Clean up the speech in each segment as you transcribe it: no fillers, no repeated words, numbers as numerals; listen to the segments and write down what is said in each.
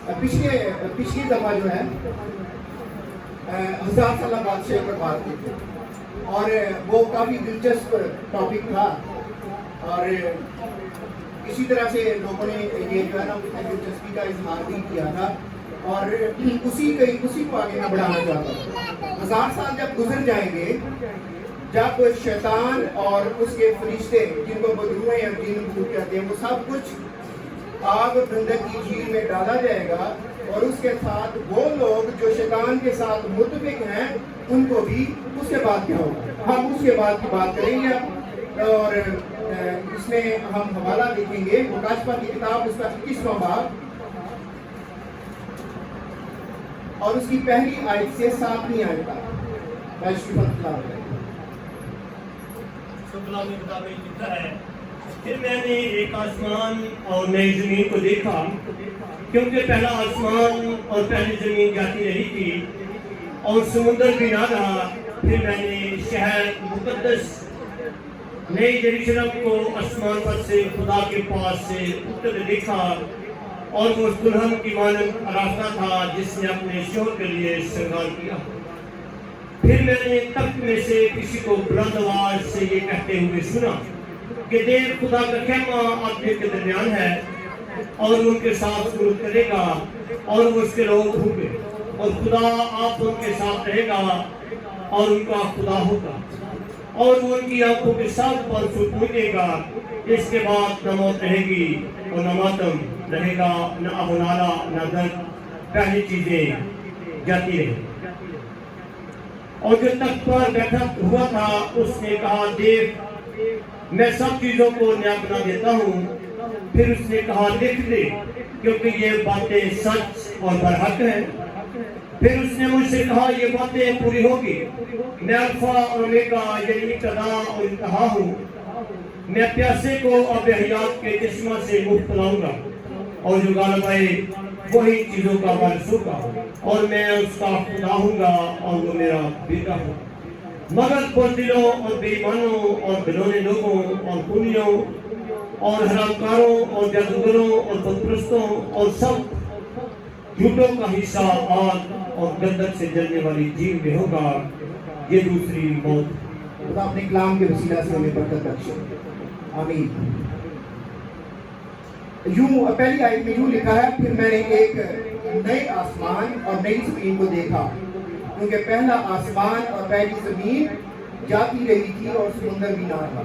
پچھلی دفعہ جو ہے 1000 سالہ بادشاہ پر بات کی تھی اور وہ کافی دلچسپ ٹاپک تھا اور اسی طرح سے لوگوں نے یہ جو ہے نا دلچسپی کا اظہار بھی کیا تھا اور اسی کو آگے میں بڑھانا چاہتا ہوں. 1000 سال جب گزر جائیں گے جب شیطان اور اس کے فرشتے جن کو بدروہیں یا جن بھوت کہتے ہیں وہ سب کچھ آگ گندک کی جھیل میں ڈالا جائے گا اور اس کے ساتھ وہ لوگ جو شیطان کے ساتھ متفق ہیں ان کو بھی اس کے بعد کیا ہوگا. ہم اس کے بعد کی بات کریں گے اور اس میں ہم حوالہ دیکھیں گے مکاشفہ کی کتاب اس کا 21واں باب اور اس کی پہلی آیت سے 7ویں آیت تک. کلام کتاب میں لکھا ہے پھر میں نے ایک آسمان اور نئی زمین کو دیکھا کیونکہ پہلا آسمان اور پہلی زمین جاتی رہی تھی اور سمندر بھی نہ رہا. پھر میں نے شہر مقدس نئی یروشلم کو آسمان پر سے خدا کے پاس سے اتر دیکھا اور وہ دلہن کی مانند آراستہ تھا جس نے اپنے شوہر کے لیے سنگار کیا. پھر میں نے تخت میں سے کسی کو بلند آواز سے یہ کہتے ہوئے سنا کہ دیکھ خدا کا خیمہ آدمی کے درمیان ہے اور ان کے ساتھ سلوک کرے گا اور وہ اس کے لوگ ہوں گے اور خدا آپ ان کے ساتھ رہے گا اور ان کا خدا ہوگا اور وہ ان کی آنکھوں کے ساتھ پر پوچھے گا. اس کے بعد نہ موت رہے گی اور نہ ماتم رہے گا نہ آہ و نالہ نہ درد. پہلی چیزیں جاتی رہی. اور جو تخت پر بیٹھا ہوا تھا اس نے کہا دیکھ میں سب چیزوں کو نیا بنا دیتا ہوں. پھر اس نے کہا لکھ دے کیونکہ یہ باتیں سچ اور برحق ہیں. پھر اس نے مجھ سے کہا یہ باتیں پوری ہوگی. میں الفا اور اومیگا یعنی ابتدا اور انتہا ہوں. میں پیاسے کو آب حیات کے چشمہ سے مفت پلاؤں گا اور جو غالب آئے وہی چیزوں کا وارث ہوگا اور میں اس کا خدا ہوں گا اور وہ میرا بیٹا ہوگا. مگر بزدلوں اور بے ایمانوں اور گھنونے لوگوں اور خونیوں اور حرام کاروں اور جادوگروں اور بت پرستوں اور سب جھوٹوں کا حصہ آگ اور گندک سے جلنے والی جھیل میں ہوگا. یہ دوسری موت. خدا اپنے کلام کے وسیلہ سے ہمیں برکت بخشے. آمین. پہلی آیت میں یوں لکھا ہے پھر میں نے ایک نئے آسمان اور نئی زمین کو دیکھا کیونکہ پہلا آسمان اور پہلی زمین جاتی رہی تھی اور سمندر بھی نہ تھا.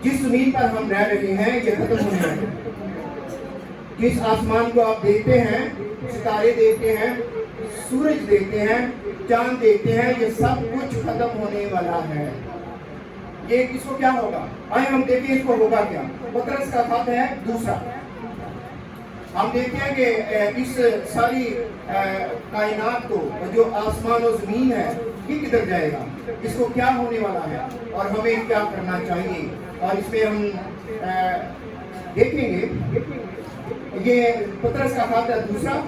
جس زمین پر ہم رہ رہے ہیں یہ ختم ہونے والی ہے. جس آسمان کو آپ دیکھتے ہیں ستارے دیکھتے ہیں سورج دیکھتے ہیں چاند دیکھتے ہیں یہ سب کچھ ختم ہونے والا ہے. یہ اس کو کیا ہوگا آئے ہم دیکھیں اس کو ہوگا کیا. پطرس کا خط ہے دوسرا. ہم دیکھتے ہیں کہ اس ساری کائنات کو جو آسمان و زمین ہے یہ کدھر جائے گا اس کو کیا ہونے والا ہے اور ہمیں کیا کرنا چاہیے. اور اس میں ہم دیکھیں گے یہ پطرس کا خط ہے دوسرا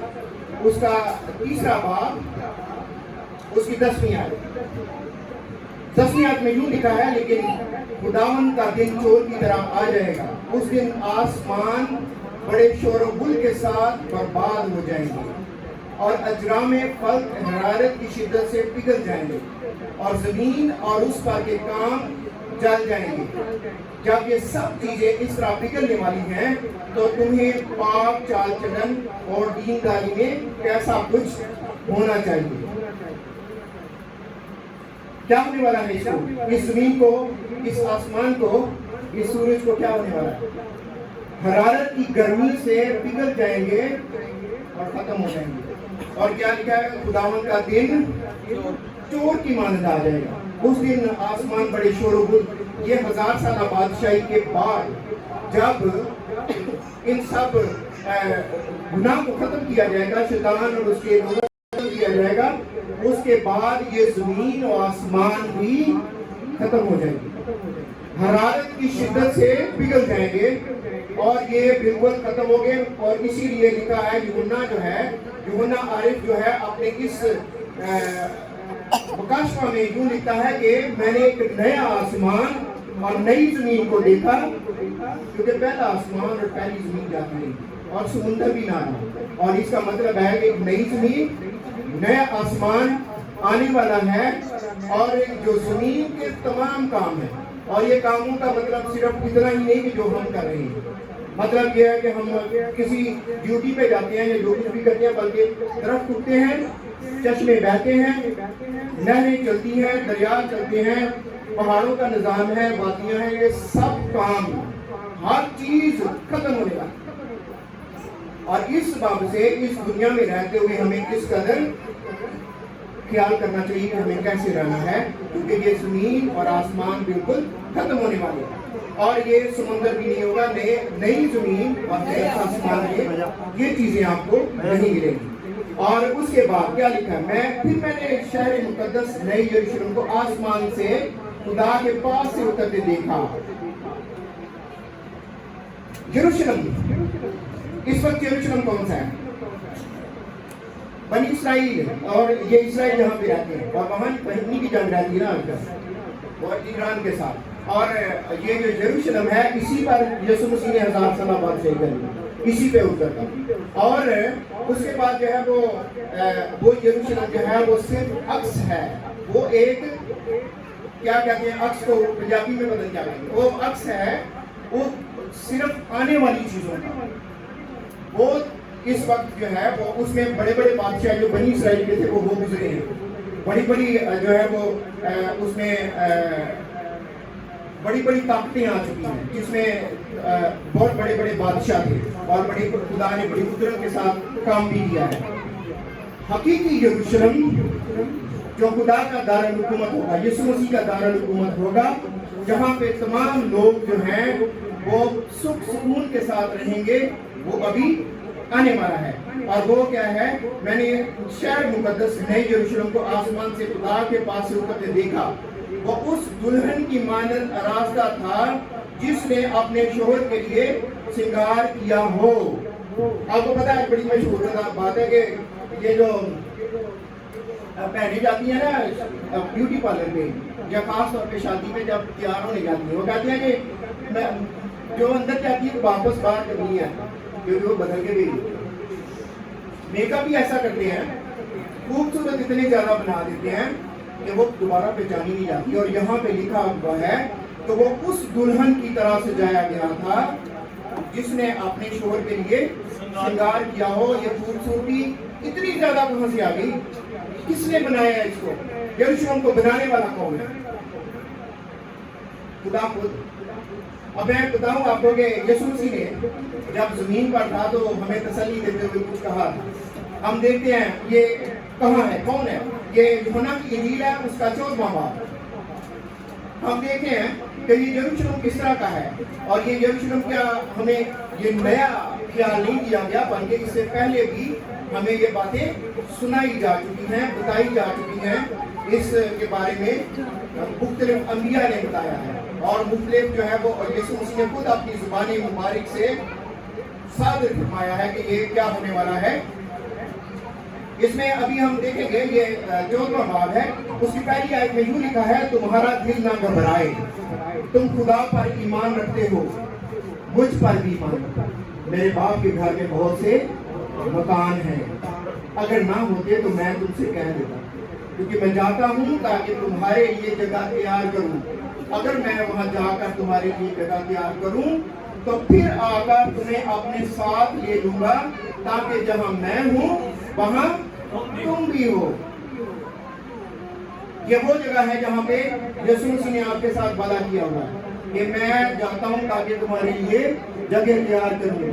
اس کا 3واں باب اس کی 10ویں آیت. 10ویں آیت میں یوں لکھا ہے لیکن خداوند کا دن چور کی طرح آ جائے گا. اس دن آسمان بڑے شور و گل کے ساتھ برباد ہو جائیں گے اور اجرام فلک حرارت کی شدت سے پگھل جائیں گے اور زمین اور اس پر کے کام جل جائیں گے. جب یہ سب چیزیں اس طرح پگھلنے والی ہیں تو تمہیں پاک چال چلن اور دینداری میں کیسا کچھ ہونا چاہیے. کیا ہونے والا ہے اس کو اس زمین کو اس آسمان کو اس سورج کو کیا ہونے والا ہے. حرارت کی گرمی سے پگھل جائیں گے اور ختم ہو جائیں گے. اور کیا لکھا ہے خداوند کا دن چور کی مانند آ جائے گا. اس دن آسمان بڑے شور و گل. یہ 1000 سالہ بادشاہی کے بعد جب ان سب گناہ کو ختم کیا جائے گا شیطان اور اس کے لوگوں کو ختم کیا جائے گا اس کے بعد یہ زمین اور آسمان بھی ختم ہو جائیں گے. حرارت کی شدت سے پگھل جائیں گے اور یہ بالکل ختم ہو گئے. اور اسی لیے لکھا ہے یوحنا جو ہے یوحنا عارف جو ہے اپنے اس مکاشفہ میں یوں لکھتا ہے کہ میں نے ایک نیا آسمان اور نئی زمین کو دیکھا کیونکہ پہلا آسمان اور پہلی زمین جاتی رہی اور سمندر بھی نہ رہا۔ اور اس کا مطلب ہے کہ ایک نئی زمین، نیا آسمان آنے والا ہے، اور جو زمین کے تمام کام ہیں، اور یہ کاموں کا مطلب صرف اتنا ہی نہیں کہ جو ہم کر رہے ہیں، مطلب یہ ہے کہ ہم کسی ڈیوٹی پہ جاتے ہیں یا جو کچھ بھی کرتے ہیں، بلکہ درخت اٹھتے ہیں، چشمے بہتے ہیں، نہریں چلتی ہیں، دریا چلتے ہیں، پہاڑوں کا نظام ہے، وادیاں ہیں، یہ سب کام، ہر چیز ختم ہونے والی۔ اور اس باب سے اس دنیا میں رہتے ہوئے ہمیں کس قدر خیال کرنا چاہیے کہ ہمیں کیسے رہنا ہے، کیونکہ یہ زمین اور آسمان بالکل ختم ہونے والے ہیں، اور یہ سمندر بھی نہیں ہوگا، نئی زمین اور نئے آسمان میں یہ چیزیں آپ کو نہیں ملیں گی۔ اور اس کے بعد کیا لکھا ہے، میں نے شہر مقدس نئی یروشلم کو آسمان سے خدا کے پاس سے اترتے دیکھا۔ یروشلم، اس وقت یروشلم کون سا ہے؟ بنی اسرائیل، اور یہ اسرائیل جہاں پہ رہتے ہیں، اور وہاں پہنی کی جنگ رہتی ہے نا آج کل، اور ایران کے ساتھ، اور یہ جو یروشلم ہے اسی پر یسوع مسیح نے 1000 سالہ بادشاہی کری، اسی پہ اترتا۔ اور اس کے بعد جو ہے وہ یروشلم جو ہے وہ صرف عکس ہے، وہ ایک کیا کہتے ہیں، عکس کو پنجابی میں بدل جاتا ہے، وہ عکس ہے، وہ صرف آنے والی چیزوں کا۔ وہ اس وقت جو ہے وہ اس میں بڑے بڑے بادشاہ جو بنی اسرائیل کے تھے وہ گزرے ہیں، بڑی بڑی جو ہے وہ اس میں بڑی بڑی طاقتیں آ چکی ہیں، جس میں بہت بڑے بڑے بادشاہ تھے، اور بڑی خدا نے بڑی قدرت کے ساتھ کام بھی کیا ہے۔ حقیقی یروشلم جو خدا کا دارالحکومت ہوگا، یسوع مسیح کا دارالحکومت ہوگا، جہاں پہ تمام لوگ جو ہیں وہ سکھ سکون کے ساتھ رہیں گے، وہ ابھی آنے والا ہے۔ اور وہ کیا ہے، میں نے شہر مقدس نئی یروشلم کو آسمان سے خدا کے پاس سے اترتے دیکھا، وہ اس دلہن کی مانند آراستہ تھا جس نے اپنے شوہر کے لیے سنگار کیا ہو۔ آپ کو پتا ہے بڑی مشہور بات ہے کہ یہ جو پہنی جاتی ہیں نا بیوٹی پارلر میں، یا خاص طور پہ شادی میں جب تیار ہونے جاتی ہیں، وہ کہتے ہیں کہ جو اندر جاتی ہے واپس باہر کرنی ہے، کیونکہ وہ بدل کے بھی میک اپ بھی ایسا کرتے ہیں، خوبصورت اتنے زیادہ بنا دیتے ہیں کہ وہ دوبارہ پہچانی نہیں جاتی۔ اور یہاں پہ لکھا ہوا ہے تو وہ اس دلہن کی طرح سجایا گیا تھا جس نے اپنے شوہر کے لیے سنگار کیا ہو۔ یہ خوبصورتی اتنی زیادہ کہاں سے آ گئی؟ کس نے بنایا ہے اس کو؟ یروشلم کو بنانے والا کون ہے؟ خدا خود۔ اب میں بتاؤں آپ کو کہ یسوع مسیح نے جب زمین پر تھا تو ہمیں تسلی دیتے ہوئے کچھ کہا تھا۔ ہم دیکھتے ہیں یہ کہاں ہے، کون ہے؟ یہ یوحنا کی انجیل ہے، اس کا 14واں باب۔ ہم دیکھتے ہیں کہ یہ یروشلم کس طرح کا ہے، اور یہ یروشلم کیا ہمیں یہ نیا خیال نہیں دیا گیا، بلکہ اس سے پہلے بھی ہمیں یہ باتیں سنائی جا چکی ہیں، بتائی جا چکی ہیں۔ اس کے بارے میں مختلف انبیاء نے بتایا ہے، اور مختلف جو ہے وہ یسوع مسیح نے خود اپنی زبان مبارک سے صادر فرمایا ہے کہ یہ کیا ہونے والا ہے۔ اس میں ابھی ہم دیکھیں گے یہ 14واں باب ہے، اس کی پہلی آیت میں یوں لکھا ہے، تمہارا دل نہ گھبرائے، تم خدا پر ایمان رکھتے ہو، مجھ پر بھی ایمان رکھو، میرے باپ کے گھر میں بہت سے مکان ہیں، اگر نہ ہوتے تو میں تم سے کہہ دیتا، کیونکہ میں جاتا ہوں تاکہ تمہارے لیے جگہ تیار کروں، اگر میں وہاں جا کر تمہارے لیے جگہ تیار کروں تو پھر آ کر تمہیں اپنے ساتھ لے لوں گا، تاکہ جہاں میں ہوں وہاں تم بھی ہو۔ یہ وہ جگہ ہے جہاں پہ یسوع مسیح نے آپ کے ساتھ وعدہ کیا ہوا ہے کہ میں جاتا ہوں تاکہ تمہارے لیے جگہ تیار کروں۔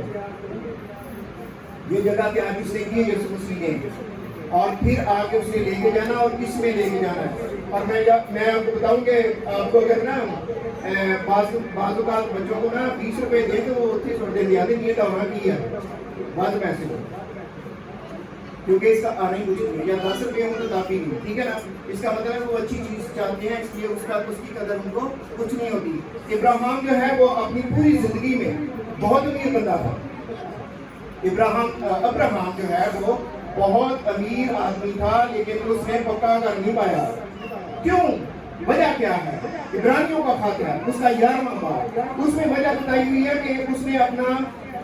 یہ جگہ تیار کس نے کی؟ یسوع مسیح نے، اور پھر آگے اس نے لے کے جانا، اور کس میں لے کے جانا ہے۔ اور میں آپ کو بتاؤں کہ آپ کو اگر نا بعض اوقات بچوں کو نا 20 روپے دیں تو وہ اتنی چھوڑ دیں گے، یہ تو وہاں کی ہے بعض پیسے کو، کیونکہ اس کا آنا ہی کچھ نہیں، یا 10 روپے ہوں تو کافی نہیں، ٹھیک ہے نا۔ اس کا مطلب ہے وہ اچھی چیز چاہتے ہیں، اس لیے اس کی قدر ان کو کچھ نہیں ہوتی۔ ابراہیم جو ہے وہ اپنی پوری زندگی میں بہت امیر بندہ تھا۔ ابراہیم جو ہے وہ بہت امیر آدمی تھا، لیکن اس نے پکا کر نہیں پایا۔ کیوں؟ وجہ کیا ہے؟ عبرانیوں کا فاتحہ اس کا 11واں باب، اس میں وجہ بتائی ہوئی ہے کہ اس نے اپنا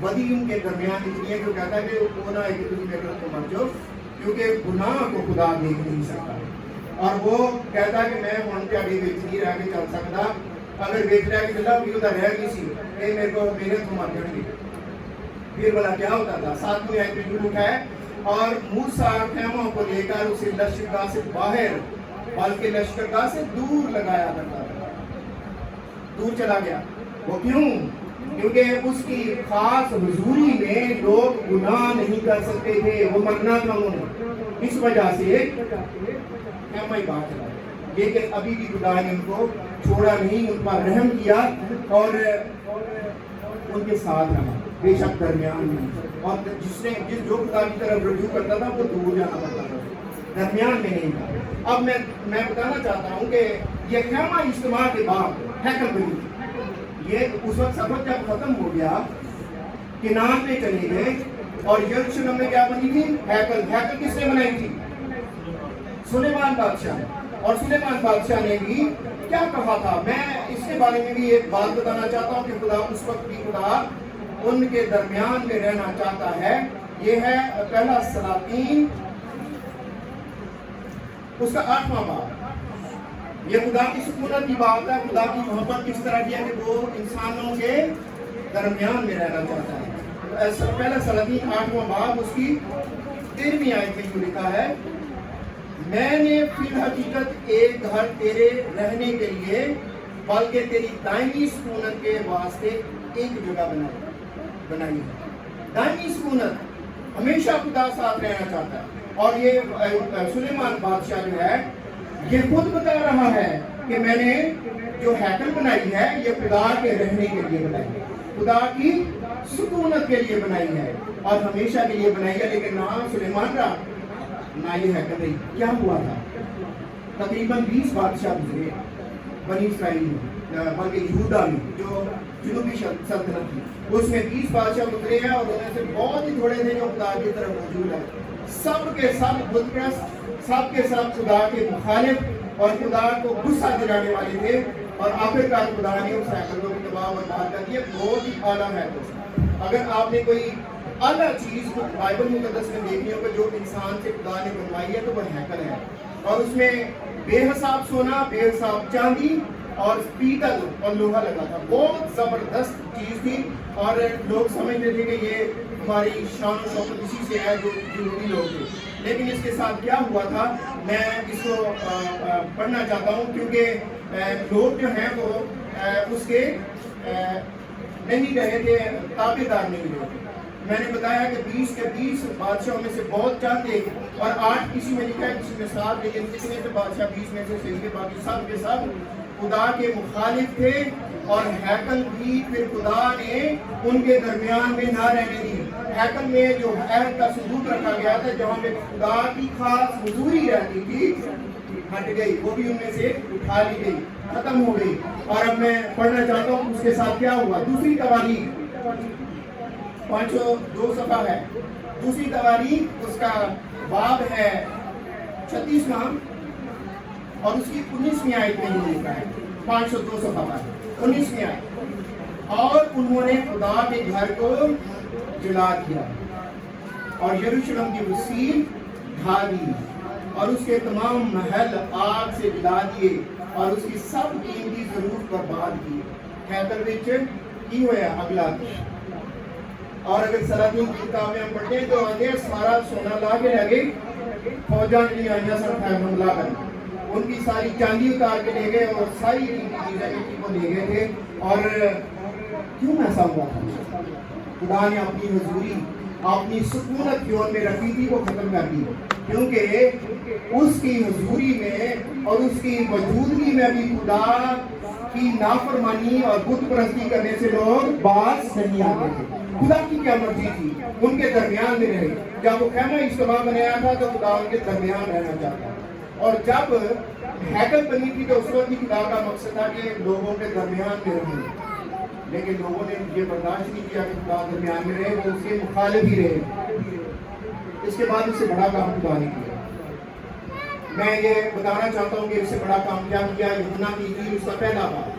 بدی ان کے درمیان اتنی ہے کہ وہ کہتا ہے کہ وہ نہ ہے کہ تم میرے کو مر جاؤ، کیونکہ گناہ کو خدا دیکھ نہیں سکتا، اور وہ کہتا ہے کہ میں ہوں کے آگے بیچ نہیں رہ کے چل سکتا، اگر بیچ رہا ہے کہ اللہ بھی ادھر رہ گئی سی کہ میرے کو میرے کو مر جائیں گے۔ پھر بلا کیا ہوتا تھا، 7ویں آیت میں جو لکھا ہے، اور موسیٰ خیموں کو لے کر اسے لشکرگاہ سے باہر بلکہ لشکرگاہ سے دور لگایا کرتا تھا، دور چلا گیا۔ وہ کیوں؟ کیونکہ اس کی خاص حضوری میں لوگ گناہ نہیں کر سکتے تھے، وہ مرنا تھا انہوں نے، اس وجہ سے خیمہ ہی باہر چلا گیا۔ لیکن ابھی بھی خدا نے ان کو چھوڑا نہیں، ان پر رحم کیا اور ان کے ساتھ رہا، بے شک درمیان میں، اور جو خدا کی طرف رجوع کرتا تھا وہ دور جانا پڑتا تھا، درمیان میں نہیں تھا۔ اب میں بتانا چاہتا ہوں کہ یہ خیمہ اجتماع کے بعد ہیکل بنی، یہ اس وقت سبق جب ختم ہو گیا، کنعان پہ چلے گئے، اور یروشلم میں کیا بنی تھی؟ ہیکل۔ ہیکل کس نے بنائی تھی؟ سلیمان بادشاہ۔ اور سلیمان بادشاہ نے بھی کیا کہا تھا؟ میں اس کے بارے میں بھی ایک بات بتانا چاہتا ہوں کہ خدا اس وقت بھی خدا ان کے درمیان میں رہنا چاہتا ہے۔ یہ ہے پہلا سلاطین اس کا 8واں باب۔ یہ خدا کی سکونت کی بات ہے، خدا کی محبت کس طرح کی ہے کہ وہ انسانوں کے درمیان میں رہنا چاہتا ہے۔ پہلا سلاطین 8واں باب اس کی 13ویں آیت میں جو لکھا ہے، میں نے فی الحقیقت ایک گھر تیرے رہنے کے لیے بلکہ تیری دائمی سکونت کے واسطے ایک جگہ بنائی ہے۔ دائمی سکونت، ہمیشہ خدا ساتھ رہنا چاہتا ہے، اور یہ سلیمان بادشاہ جو ہے یہ خود بتا رہا ہے کہ میں نے جو ہیکل بنائی ہے یہ خدا کے رہنے کے لیے بنائی ہے، خدا کی سکونت کے لیے بنائی ہے اور ہمیشہ کے لیے بنائی ہے۔ لیکن نہ سلیمان رہا نہ یہ ہیکل رہی۔ کیا ہوا تھا؟ تقریباً 20 بادشاہ گزرے بنی اسرائیل میں، بلکہ یہودا میں جو جنوبی سلطنت تھی، اس میں 20 بادشاہ گزرے ہیں، اور ان میں سے بہت ہی تھوڑے تھے جو خدا کی طرف موجود ہے۔ سب کے سب بت پرست، سب کے سب خدا کے مخالف اور خدا کو غصہ دلانے والے تھے، اور آخرکار خدا نے اس ہیکل کو تباہ و برباد کر دیا۔ بہت ہی اعلیٰ ہیکل۔ اگر آپ نے کوئی اعلیٰ چیز بائبل مقدس میں دیکھنی ہو کہ جو انسان سے خدا نے بنوائی ہے تو وہ ہیکل ہے، اور اس میں بے حساب سونا، بے حساب چاندی اور پیتل اور لوہا لگا تھا۔ بہت زبردست چیز تھی، اور لوگ سمجھتے تھے کہ یہ ہماری شان و شوکت اسی سے ہے جو جنوبی لوگ تھے۔ لیکن اس کے ساتھ کیا ہوا تھا، میں اس کو پڑھنا چاہتا ہوں، کیونکہ لوگ جو ہیں وہ اس کے نہیں رہے تھے، تابع دار نہیں رہے۔ میں نے بتایا کہ 20 کے 20 بادشاہوں میں سے بہت چند تھے، اور 8 کسی میں لکھا ہے کسی میں 7، لیکن کتنے سے بادشاہ 20 میں سے صحیح تھے، باقی سب کے سب خدا کے مخالف تھے، اور ہیکل بھی پھر خدا نے ان کے درمیان میں نہ رہنے دی۔ ہیکل میں جو عہد کا ثبوت رکھا گیا تھا، جہاں پہ خدا کی خاص حضوری رہتی تھی، ہٹ گئی، وہ بھی ان میں سے اٹھا لی گئی، ختم ہو گئی۔ اور اب میں پڑھنا چاہتا ہوں اس کے ساتھ کیا ہوا۔ دوسری تواریخ 502 صفحہ ہے، دوسری تواریخ اس کا باب ہے 36واں، اور اس کی 19ویں آیت میں یہ لکھا ہے، 502 صفحہ پر 19ویں آیت، اور انہوں نے خدا کے گھر کو جلا دیا اور یروشلم کی وسیع ڈھا دی، اور اس کے تمام محل آگ سے جلا دیے، اور اس کی سب قیمتی ضرورت برباد کی۔ ہیکل وچ کی ہویا اگلا۔ اور اگر سلاطین کی کتاب میں ہم پڑھتے ہیں تو آگے سارا سونا لا کے لگے، فوجاں نہیں آئیاں سن حملہ کر، ان کی ساری چاندی اتار کے لے گئے، اور ساری چیزیں کو لے گئے تھے۔ اور کیوں ایسا ہوا تھا؟ خدا نے اپنی حضوری، اپنی سکونت جو ان میں رکھی تھی وہ ختم کر دی، کیونکہ اس کی حضوری میں اور اس کی موجودگی میں بھی خدا کی نافرمانی اور بت پرستی کرنے سے لوگ باز نہیں آتے تھے۔ خدا کی کیا مرضی تھی، ان کے درمیان میں رہے۔ جب وہ خیمہ اجتماع بنایا تھا تو خدا ان کے درمیان رہنا چاہتا، اور جب ہیکل بنی تھی تو اس وقت بھی خدا کا مقصد تھا کہ لوگوں کے درمیان میں رہیں، لیکن لوگوں نے یہ برداشت نہیں کیا کہ خدا درمیان میں رہے، وہ اس کے مخالف ہی رہے۔ اس کے بعد اس سے بڑا کام خدا نے کیا۔ میں یہ بتانا چاہتا ہوں کہ اس سے بڑا کام کیا کیا۔ یوحنا کی انجیل اس کا پہلا باب،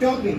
14।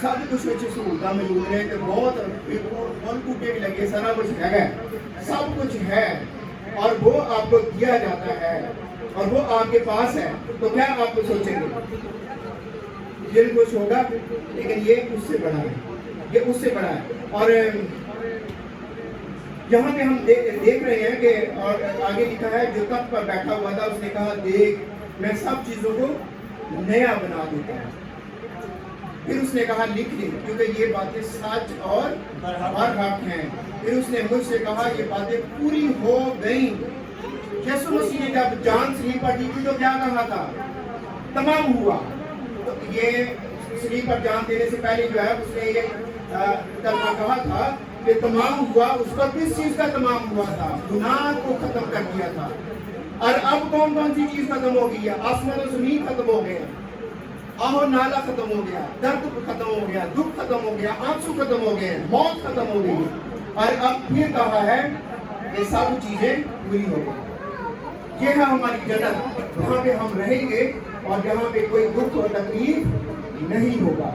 سب کچھ سہولت موجود ہے کہ بہت ٹوٹے بھی لگے سارا کچھ ہے سب کچھ ہے اور وہ آپ کو دیا جاتا ہے اور وہ آپ کے پاس ہے تو کیا آپ کو سوچیں گے دل کچھ ہوگا لیکن یہ اس سے بڑا ہے یہ اس سے بڑا ہے اور یہاں پہ ہم دیکھ رہے ہیں کہ اور آگے لکھا ہے جو تخت پر بیٹھا ہوا تھا اس نے کہا دیکھ میں سب چیزوں کو نیا بنا دیتا ہوں پھر اس نے کہا لکھ دے کیونکہ یہ باتیں سچ اور حق ہیں پھر اس نے مجھ سے کہا یہ باتیں پوری ہو گئیں یسوع مسیح نے جب جان سلیب پر دی تھی تو کیا کہا تھا تمام ہوا تو یہ سلیب پر جان دینے سے پہلے جو ہے اس نے یہ کلمہ کہا تھا کہ تمام ہوا اس پر کس چیز کا تمام ہوا تھا گناہ کو ختم کر دیا تھا اور اب کون کون سی چیز ختم ہو گئی ہے آسمان و زمین ختم ہو گئے آہ و نالا ختم ہو گیا درد ختم ہو گیا دکھ ختم ہو گیا آنسو ختم ہو گئے موت ختم ہو گئی اور اب پھر کہا ہے یہ سب چیزیں پوری ہو گئی یہ ہے ہماری جنت جہاں پہ ہم رہیں گے اور جہاں پہ کوئی دکھ اور تکلیف نہیں ہوگا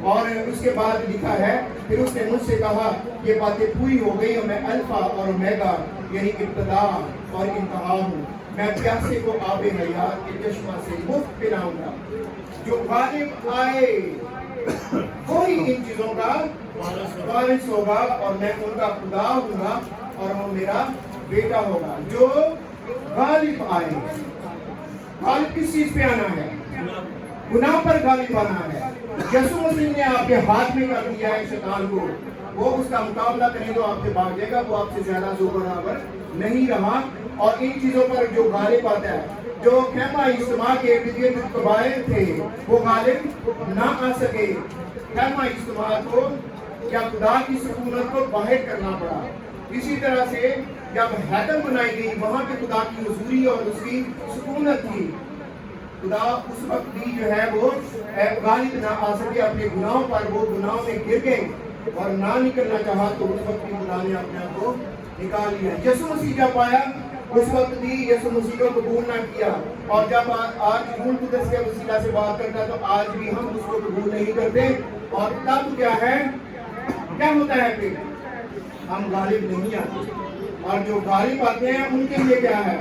اور اس کے بعد لکھا ہے پھر اس نے مجھ سے کہا یہ باتیں پوری ہو گئی اور میں الفا اور اومیگا یعنی ابتدا اور انتہا ہوں میں پیاسے کو آب حیات کے چشمہ سے مفت پلاؤں گا جو غالب آئے وہی ان چیزوں کا وارث ہوگا اور میں ان کا خدا ہوں گا اور وہ میرا بیٹا ہوگا جو غالب آئے غالب کس چیز پہ آنا ہے گناہ پر غالب آنا ہے یسوع مسیح نے آپ کے ہاتھ میں کر دیا ہے شیطان کو وہ اس کا مقابلہ کریں تو آپ سے بھاگ جائے گا وہ آپ سے زیادہ زور برابر نہیں رہا اور ان چیزوں پر جو غالب آتا ہے جو خیمہ اجتماع کے ارد قبائل تھے وہ غالب نہ آ سکے خیمہ اجتماع کو یا خدا کی سکونت کو باہر کرنا پڑا اسی طرح سے جب ہیکل بنائی گئی وہاں پہ خدا کی حضوری اور اس کی سکونت تھی خدا اس وقت بھی جو ہے وہ غالب نہ آ سکے اپنے گناہوں پر وہ گناہوں میں گر گئے اور نہ نکلنا چاہا تو اس وقت بھی خدا نے اپنے آپ کو نکال لیا یسوع مسیح جب آیا اس وقت بھی یسوع مسیح کو قبول نہ کیا اور جب آج روح القدس کے وسیلہ سے بات کرتا ہے تو آج بھی ہم اس کو قبول نہیں کرتے اور تب کیا ہے کیا ہوتا ہے پھر ہم غالب نہیں آتے اور جو غالب آتے ہیں ان کے لیے کیا ہے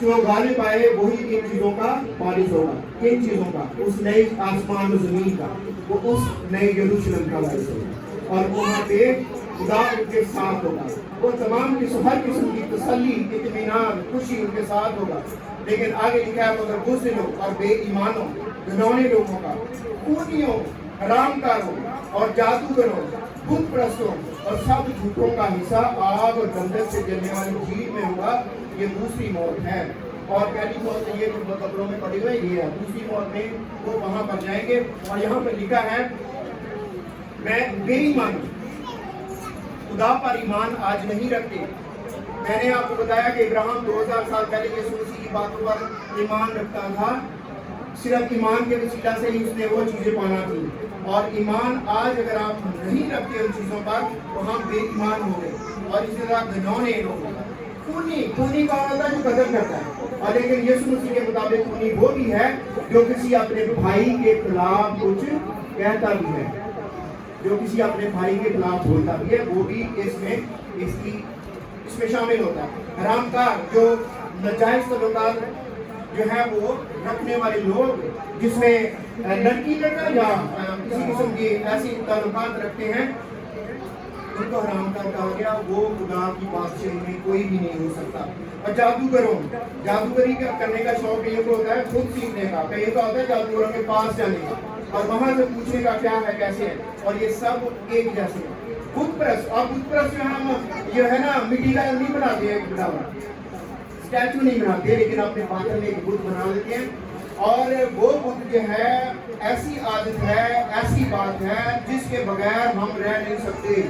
جو غالب آئے وہی ان چیزوں کا وارث ہوگا کن چیزوں کا اس نئے آسمان و زمین کا وہ اس نئے یروشلم کا وارث ہوگا اور وہاں پہ خدا ان کے ساتھ ہوگا وہ تمام ہر قسم کی تسلی اطمینان خوشی ان کے ساتھ ہوگا لیکن آگے لکھا ہے مگر بزدلوں اور بے ایمانوں گھنونے لوگوں کا خونیوں حرام کاروں اور جادوگروں بت پرستوں اور سب جھوٹوں کا حصہ آگ اور گندک سے جلنے والی جھیل میں ہوگا یہ دوسری موت ہے اور پہلی موت یہ جو قبروں میں پڑی ہوئی یہ ہے دوسری موت میں وہ وہاں پر جائیں گے اور یہاں پر لکھا ہے میں بے ایمان خدا پر ایمان آج نہیں رکھتے میں نے آپ کو بتایا کہ ابراہیم 2000 سال پہلے یسوع مسیح کی باتوں پر ایمان رکھتا تھا صرف ایمان کے وسیلہ سے ہی اس نے وہ چیزیں پانا تھی اور ایمان آج اگر آپ نہیں رکھتے ان چیزوں پر تو ہم بے ایمان ہو گئے اور اسی طرح گھنونے لوگ خونی کا ہوتا ہے جو قدر کرتا ہے اور لیکن یسوع مسیح کے مطابق خونی وہ بھی ہے جو کسی اپنے بھائی کے خلاف کچھ کہتا بھی ہے جو کسی اپنے بھائی کے خلاف بولتا بھی ہے وہ بھی اس میں شامل ہوتا ہے حرام کار جو ناجائز تعلقات جو ہے وہ رکھنے والے لوگ جس میں لڑکی لڑکا یا کسی قسم کی ایسی تعلقات رکھتے ہیں ان کو حرام کار کہا گیا وہ خدا کی بادشاہی میں کوئی بھی نہیں ہو سکتا اور جادوگری کرنے کا شوق کہیں کو ہوتا ہے خود سیکھنے کا کہیں کا ہوتا ہے جادوگروں کے پاس جانے کا اور وہاں سے پوچھنے کا کیا ہے کیسے ہے اور یہ سب ایک جیسے ہیں بت پرست اور بت پرست جو ہے نا مٹی کا نہیں بناتے ہیں اسٹیچو نہیں بناتے لیکن اپنے باطن میں ایک بت بنا دیتے ہیں اور وہ بت جو ہے ایسی عادت ہے ایسی بات ہے جس کے بغیر ہم رہ نہیں سکتے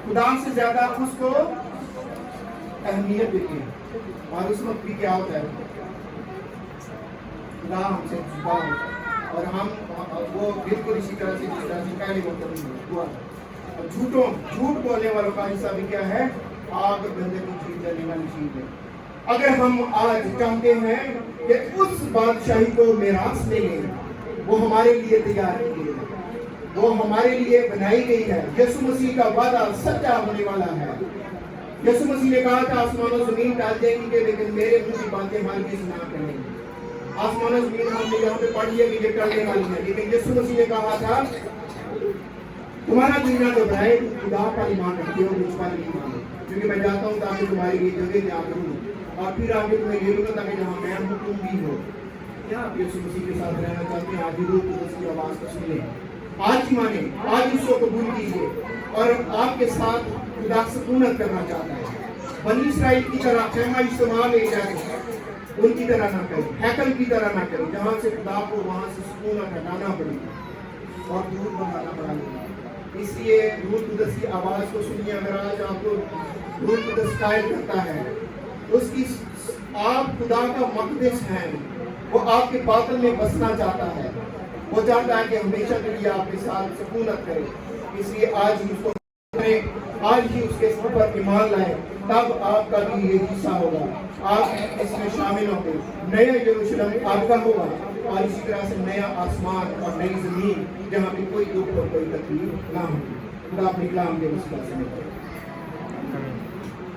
خدا سے زیادہ اس کو اہمیت دیتے ہیں اور اس وقت بھی کیا ہوتا ہے خدا ہم سے جدا ہوتا ہے اور ہم وہ بالکل اسی طرح سے جس طرح سے پہلے ہوا اور جھوٹ بولنے والوں کا حصہ بھی کیا ہے آگ بندے کو جھیل جانے والی چیز ہے اگر ہم آج چاہتے ہیں کہ اس بادشاہی کو میراث میں لیں وہ ہمارے لیے تیار کی گئی ہے وہ ہمارے لیے بنائی گئی ہے. یسوع مسیح کا وعدہ سچا ہونے والا ہے. یسوع مسیح نے کہا تھا آسمان و زمین ٹال جائیں گے لیکن میرے منہ کی باتیں ہرگز نہ ٹلیں گی. آسمان و زمین ہم نے یہاں پہ پڑھ لیا کہ یہ ٹلنے والی ہے، لیکن یسوع مسیح نے کہا تھا تمہارا دل نہ گھبرائے، تم خدا پر ایمان رکھتے ہو، مجھ پر نہیں مانو، کیونکہ میں جاتا ہوں تاکہ تمہارے لیے جگہ تیار کروں اور پھر آگے تمہیں یہ لوں تاکہ جہاں میں ہوں تم بھی ہو. کیا آپ یسوع مسیح کے ساتھ رہنا چاہتے ہیں؟ آج روح القدس کی آواز کو سنیں، آج ہی مانیں، آج اس کو قبول کیجیے. اور آپ کے ساتھ خدا سکونت کرنا چاہتا ہے. بنی اسرائیل کی طرح خیمہ اجتماع میں جائے ان کی طرح نہ کریں، ہیکل کی طرح نہ کریں جہاں سے خدا کو وہاں سے سکونت ہٹانا پڑے اور دور بڑھانا پڑا. اس لیے روح القدس کی آواز کو سنیے. اگر آج آپ کو روح القدس قائل کرتا ہے، اس کی آپ خدا کا مقدس ہیں، وہ آپ کے باطن میں بسنا چاہتا ہے، وہ چاہتا ہے کہ ہمیشہ کے لیے آپ کے ساتھ سکونت کرے. اس لیے آج ہی اس کو کریں، آج ہی اس کے اوپر ایمان لائیں، تب آپ کا بھی یہ حصہ ہوگا. آپ اس میں شامل ہوں گے. نیا یروشلم آپ کا ہوگا اور اسی طرح سے نیا آسمان اور نئی زمین جہاں پہ کوئی دکھ اور کوئی تکلیف نہ ہو. خدا اپنے کلام کے وسیلہ سے